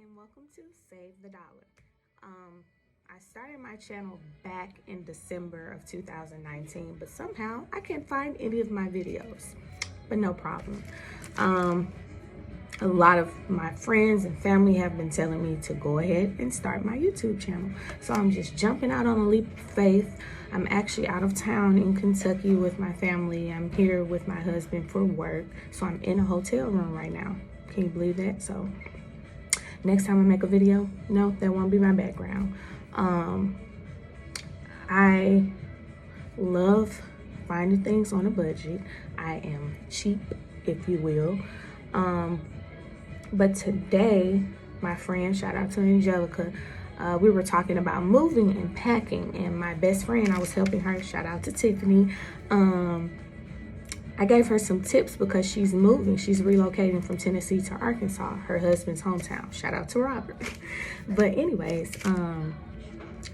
and welcome to Save the Dollar. I started my channel back in December of 2019, but somehow I can't find any of my videos, but no problem. A lot of my friends and family have been telling me to go ahead and start my YouTube channel. So I'm just jumping out on a leap of faith. I'm actually out of town in Kentucky with my family. I'm here with my husband for work. So I'm in a hotel room right now. Can you believe that? So next time I make a video, no, that won't be my background. I love finding things on a budget. I am cheap, if you will. But today, my friend, shout out to Angelica, we were talking about moving and packing, and my best friend, I was helping her, shout out to Tiffany. I gave her some tips because she's moving. She's relocating from Tennessee to Arkansas, her husband's hometown. Shout out to Robert. But anyways,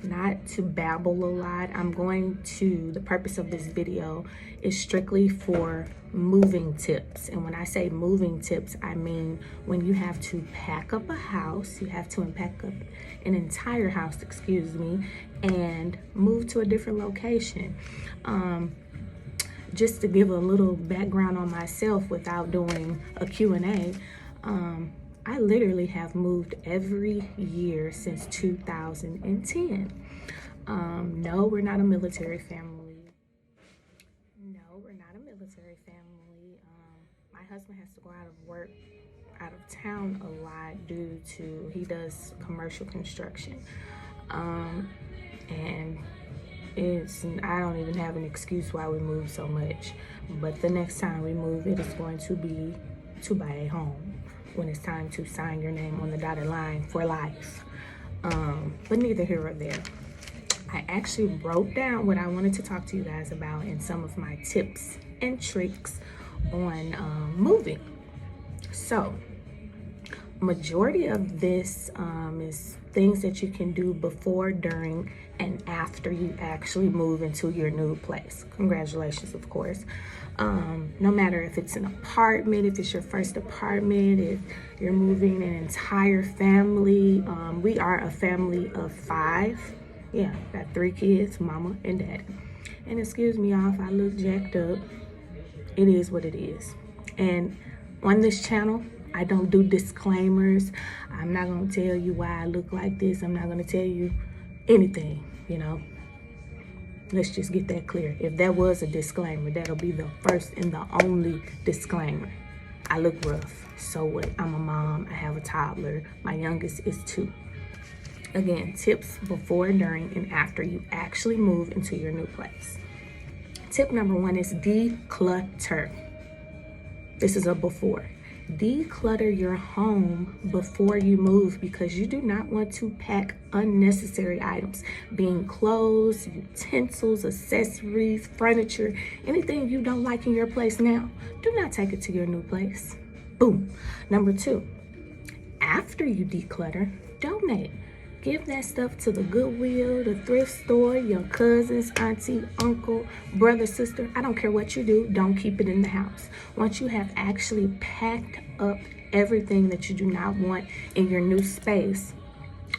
not to babble a lot, the purpose of this video is strictly for moving tips. And when I say moving tips, I mean when you have to pack up a house, you have to pack up an entire house, and move to a different location. Just to give a little background on myself without doing a Q&A, I literally have moved every year since 2010. No, we're not a military family. My husband has to go out of town a lot due to, he does commercial construction. And I don't even have an excuse why we move so much. But the next time we move, it is going to be to buy a home when it's time to sign your name on the dotted line for life. But neither here or there. I actually wrote down what I wanted to talk to you guys about and some of my tips and tricks on moving. So, majority of this is things that you can do before, during, and after you actually move into your new place. Congratulations, of course. No matter if it's an apartment, if it's your first apartment, if you're moving an entire family. We are a family of 5. Yeah, got 3 kids, mama and daddy. And excuse me y'all if I look jacked up. It is what it is. And on this channel, I don't do disclaimers. I'm not gonna tell you why I look like this. I'm not gonna tell you anything, Let's just get that clear. If that was a disclaimer, that'll be the first and the only disclaimer. I look rough, so what? I'm a mom, I have a toddler. My youngest is 2. Again, tips before, during, and after you actually move into your new place. Tip number 1 is declutter. This is a before. Declutter your home before you move because you do not want to pack unnecessary items, being clothes, utensils, accessories, furniture, anything you don't like in your place now. Do not take it to your new place. Boom. Number 2, after you declutter, donate. Give that stuff to the Goodwill, the thrift store, your cousins, auntie, uncle, brother, sister. I don't care what you do. Don't keep it in the house. Once you have actually packed up everything that you do not want in your new space,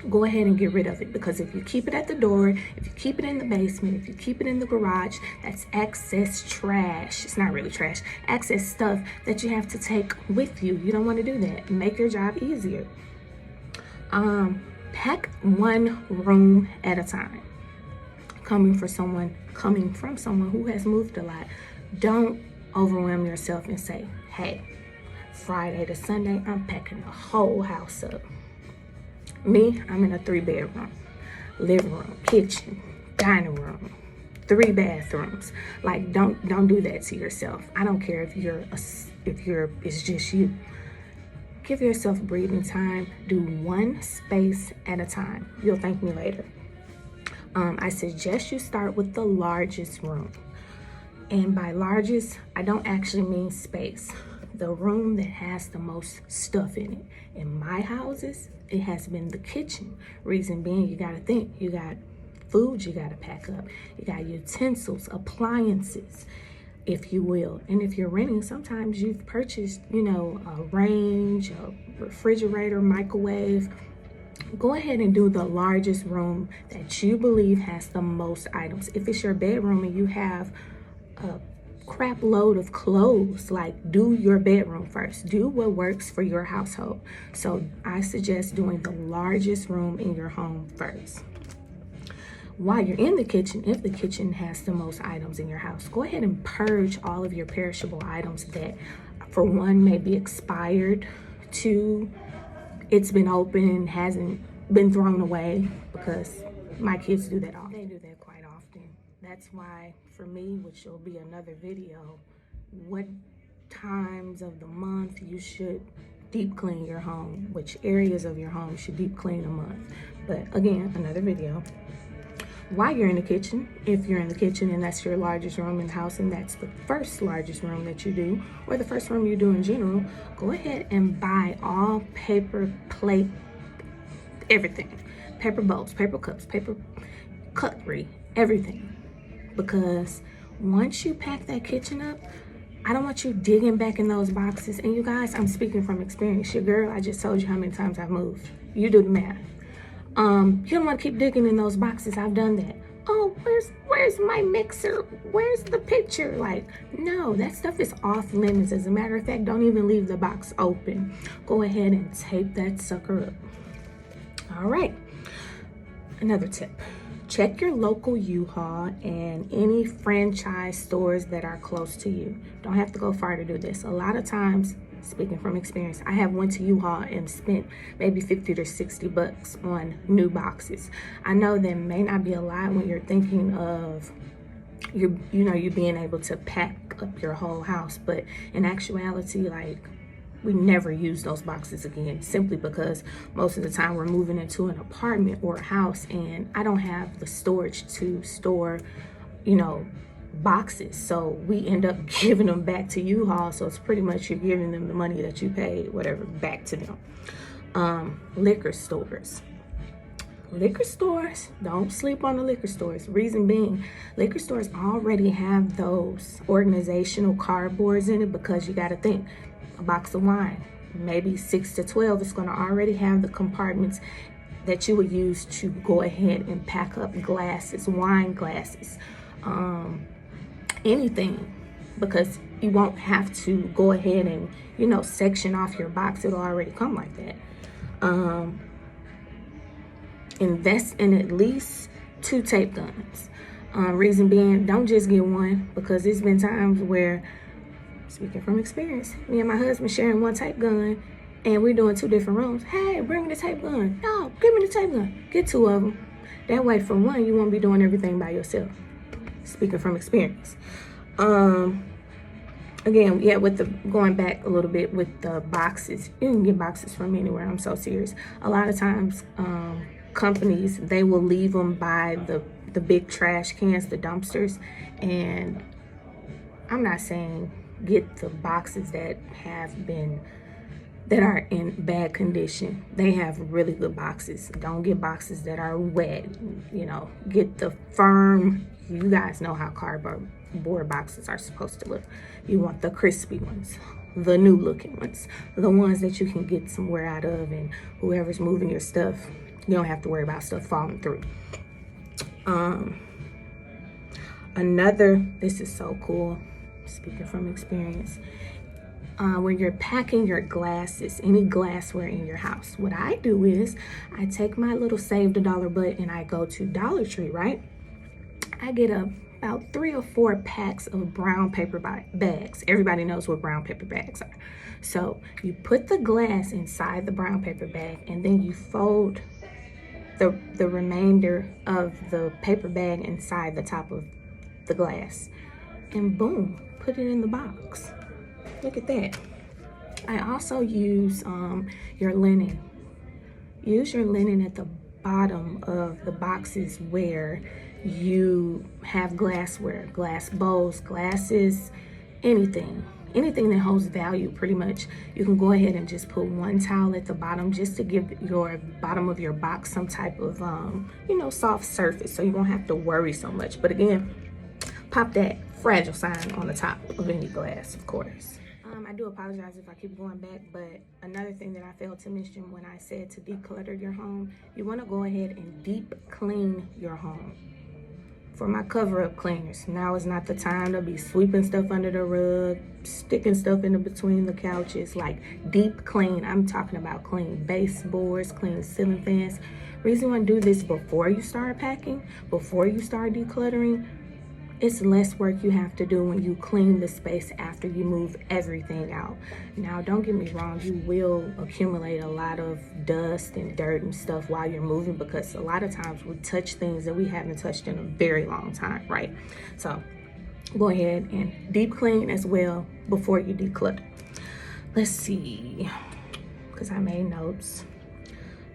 go ahead and get rid of it. Because if you keep it at the door, if you keep it in the basement, if you keep it in the garage, that's excess trash. It's not really trash. Excess stuff that you have to take with you. You don't want to do that. Make your job easier. Pack one room at a time. Coming from someone who has moved a lot, don't overwhelm yourself and say, hey, Friday to Sunday, I'm packing the whole house up. Me, I'm in a 3-bedroom, living room, kitchen, dining room, 3 bathrooms. Like, don't do that to yourself. I don't care if it's just you. Give yourself breathing time. Do one space at a time. You'll thank me later. I suggest you start with the largest room. And by largest, I don't actually mean space. The room that has the most stuff in it. In my houses, it has been the kitchen. Reason being, you gotta think. You got food you gotta pack up. You got utensils, appliances. if you will. And if you're renting, sometimes you've purchased, you know, a range, a refrigerator, microwave. Go ahead and do the largest room that you believe has the most items. If it's your bedroom and you have a crap load of clothes, like, do your bedroom first. Do what works for your household. So I suggest doing the largest room in your home first. While you're in the kitchen, if the kitchen has the most items in your house, go ahead and purge all of your perishable items that, for one, may be expired, two, it's been open and hasn't been thrown away, because my kids do that often. They do that quite often. That's why, for me, which will be another video, what times of the month you should deep clean your home, which areas of your home should deep clean a month. But again, another video. While you're in the kitchen, if you're in the kitchen and that's your largest room in the house and that's the first largest room that you do, or the first room you do in general, go ahead and buy all paper plate, everything. Paper bowls, paper cups, paper cutlery, everything. Because once you pack that kitchen up, I don't want you digging back in those boxes. And you guys, I'm speaking from experience. Your girl, I just told you how many times I've moved. You do the math. You don't want to keep digging in those boxes. I've done that. Oh, where's my mixer? Where's the pitcher? Like, no, that stuff is off limits. As a matter of fact, don't even leave the box open. Go ahead and tape that sucker up. All right. Another tip. Check your local U-Haul and any franchise stores that are close to you. Don't have to go far to do this. A lot of times, speaking from experience, I have went to U-Haul and spent maybe 50 to 60 bucks on new boxes. I know that may not be a lot when you're thinking of you being able to pack up your whole house, but in actuality, like, we never use those boxes again, simply because most of the time we're moving into an apartment or a house and I don't have the storage to store, you know, boxes. So we end up giving them back to U-Haul. So it's pretty much you're giving them the money that you paid, whatever, back to them. Liquor stores. Liquor stores, don't sleep on the liquor stores. Reason being, liquor stores already have those organizational cardboards in it, because you got to think, a box of wine, maybe 6 to 12, it's going to already have the compartments that you would use to go ahead and pack up glasses, wine glasses, anything, because you won't have to go ahead and, you know, section off your box. It'll already come like that. Invest in at least 2 tape guns. Reason being, don't just get one, because there's been times where, speaking from experience, me and my husband sharing one tape gun and we're doing 2 different rooms. Hey, bring the tape gun. No, give me the tape gun. Get 2 of them. That way, for one, you won't be doing everything by yourself. Speaking from experience. Again, yeah, with the going back a little bit with the boxes, you can get boxes from anywhere. I'm so serious. A lot of times, companies, they will leave them by the big trash cans, the dumpsters, and I'm not saying get the boxes that are in bad condition. They have really good boxes. Don't get boxes that are wet. You know, get the firm. You guys know how cardboard boxes are supposed to look. You want the crispy ones, the new looking ones, the ones that you can get some wear out of, and whoever's moving your stuff, you don't have to worry about stuff falling through. This is so cool, speaking from experience, when you're packing your glasses, any glassware in your house, what I do is I take my little Save the Dollar butt and I go to Dollar Tree, right? I get about 3 or 4 packs of brown paper bags. Everybody knows what brown paper bags are. So you put the glass inside the brown paper bag, and then you fold the remainder of the paper bag inside the top of the glass, and boom, put it in the box. Look at that. I also use your linen. Use your linen at the bottom of the boxes where you have glassware, glass bowls, glasses, anything that holds value. Pretty much you can go ahead and just put one towel at the bottom, just to give your bottom of your box some type of soft surface, so you won't have to worry so much. But again, pop that fragile sign on the top of any glass, of course. I do apologize if I keep going back, but another thing that I failed to mention when I said to declutter your home, you want to go ahead and deep clean your home. For my cover-up cleaners, now is not the time to be sweeping stuff under the rug, sticking stuff in between the couches. Like deep clean, I'm talking about clean baseboards, clean ceiling fans. Reason you want to do this before you start packing, before you start decluttering, it's less work you have to do when you clean the space after you move everything out. Now, don't get me wrong, you will accumulate a lot of dust and dirt and stuff while you're moving, because a lot of times we touch things that we haven't touched in a very long time, right? So go ahead and deep clean as well before you declutter. Let's see, because I made notes.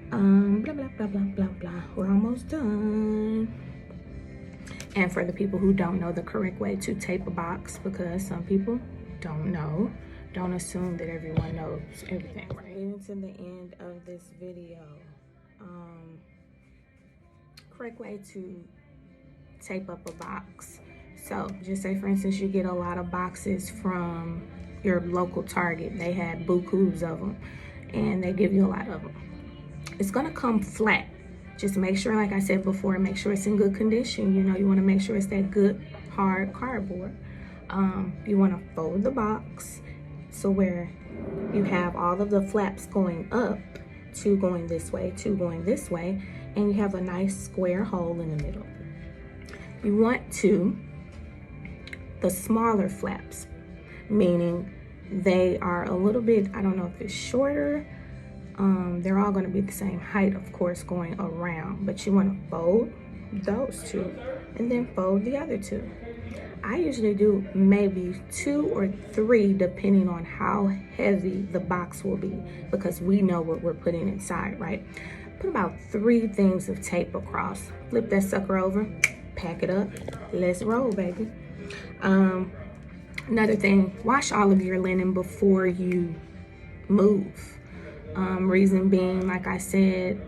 Blah, blah, blah, blah, blah, blah. We're almost done. And for the people who don't know the correct way to tape a box, because some people don't know, don't assume that everyone knows everything. Right? Getting to the end of this video, correct way to tape up a box. So just say, for instance, you get a lot of boxes from your local Target. They had bukus of them, and they give you a lot of them. It's gonna come flat. Just make sure, like I said before, make sure it's in good condition. You know, you want to make sure it's that good hard cardboard. You want to fold the box so where you have all of the flaps going up, two going this way, two going this way, and you have a nice square hole in the middle. You want the smaller flaps, meaning they are a little bit, I don't know if it's shorter. They're all going to be the same height, of course, going around, but you want to fold those two and then fold the other two. I usually do maybe 2 or 3 depending on how heavy the box will be, because we know what we're putting inside, right? Put about 3 things of tape across, flip that sucker over, pack it up, let's roll, baby. Another thing, wash all of your linen before you move. Reason being, like I said,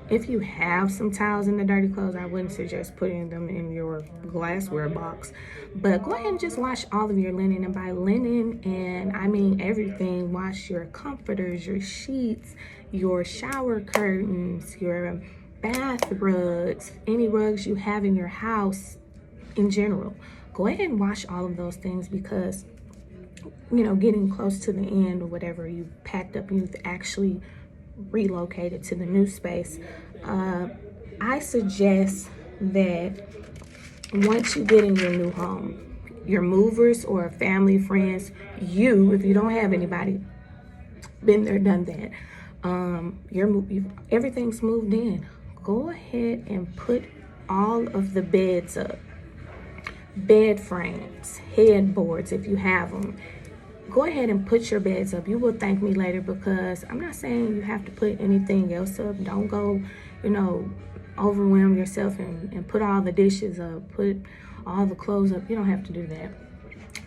if you have some towels in the dirty clothes, I wouldn't suggest putting them in your glassware box, but go ahead and just wash all of your linen. And by linen, and I mean everything, wash your comforters, your sheets, your shower curtains, your bath rugs, any rugs you have in your house in general. Go ahead and wash all of those things, because you know, getting close to the end or whatever, you packed up and you've actually relocated to the new space. I suggest that once you get in your new home, your movers or family, friends, if you don't have anybody, been there, done that, everything's moved in, go ahead and put all of the beds up, bed frames, headboards if you have them. Go ahead and put your beds up. You will thank me later, because I'm not saying you have to put anything else up. Don't go, overwhelm yourself and put all the dishes up, put all the clothes up. You don't have to do that.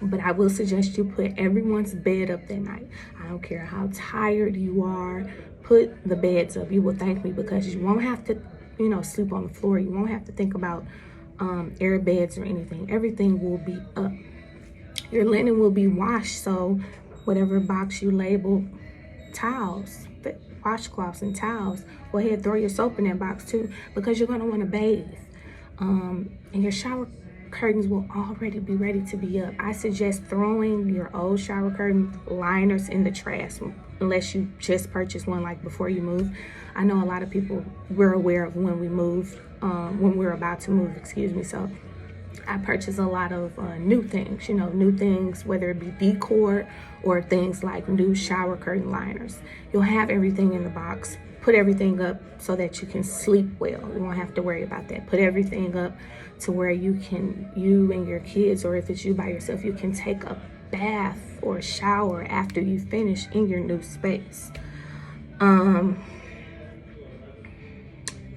But I will suggest you put everyone's bed up that night. I don't care how tired you are, put the beds up. You will thank me, because you won't have to, sleep on the floor. You won't have to think about air beds or anything. Everything will be up. Your linen will be washed, so whatever box you label towels, washcloths and towels, go ahead, throw your soap in that box too, because you're going to want to bathe. And your shower curtains will already be ready to be up. I suggest throwing your old shower curtain liners in the trash, unless you just purchased one like before you move. I know a lot of people, we're aware of when we move, when we're about to move, so I purchase a lot of new things, whether it be decor or things like new shower curtain liners. You'll have everything in the box. Put everything up so that you can sleep well. You won't have to worry about that. Put everything up to where you and your kids, or if it's you by yourself, you can take a bath or shower after you finish in your new space.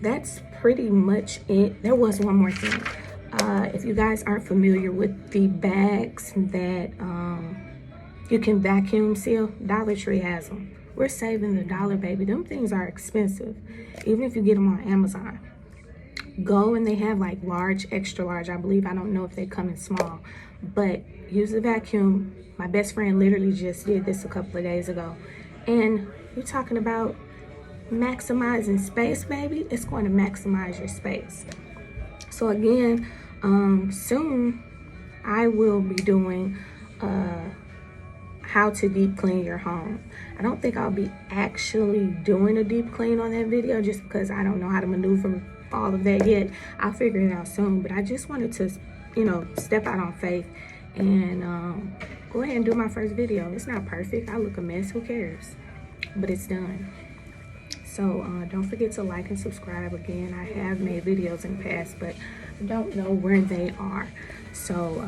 That's pretty much it. There was one more thing. If you guys aren't familiar with the bags that you can vacuum seal, Dollar Tree has them. We're saving the dollar, baby. Them things are expensive, even if you get them on Amazon. Go, and they have like large, extra large, I believe. I don't know if they come in small, but use the vacuum. My best friend literally just did this a couple of days ago, and you're talking about maximizing space, baby. It's going to maximize your space. So again, soon I will be doing how to deep clean your home. I don't think I'll be actually doing a deep clean on that video, just because I don't know how to maneuver all of that yet. I'll figure it out soon, but I just wanted to, you know, step out on faith and go ahead and do my first video. It's not perfect. I look a mess. Who cares? But it's done. So don't forget to like and subscribe. Again, I have made videos in the past, but I don't know where they are. So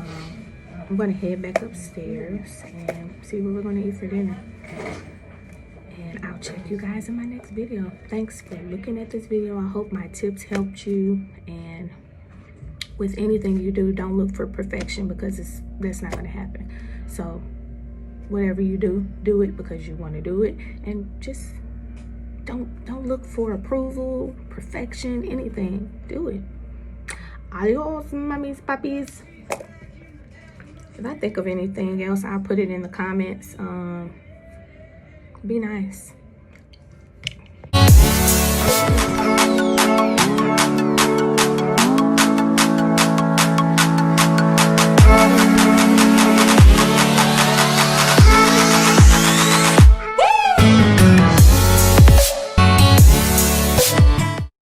I'm gonna head back upstairs and see what we're gonna eat for dinner. And I'll check you guys in my next video. Thanks for looking at this video. I hope my tips helped you. And with anything you do, don't look for perfection, because that's not gonna happen. So whatever you do, do it because you want to do it, and just don't look for approval, perfection, anything. Do it. Adios, mummies, puppies. If I think of anything else, I'll put it in the comments. Be nice.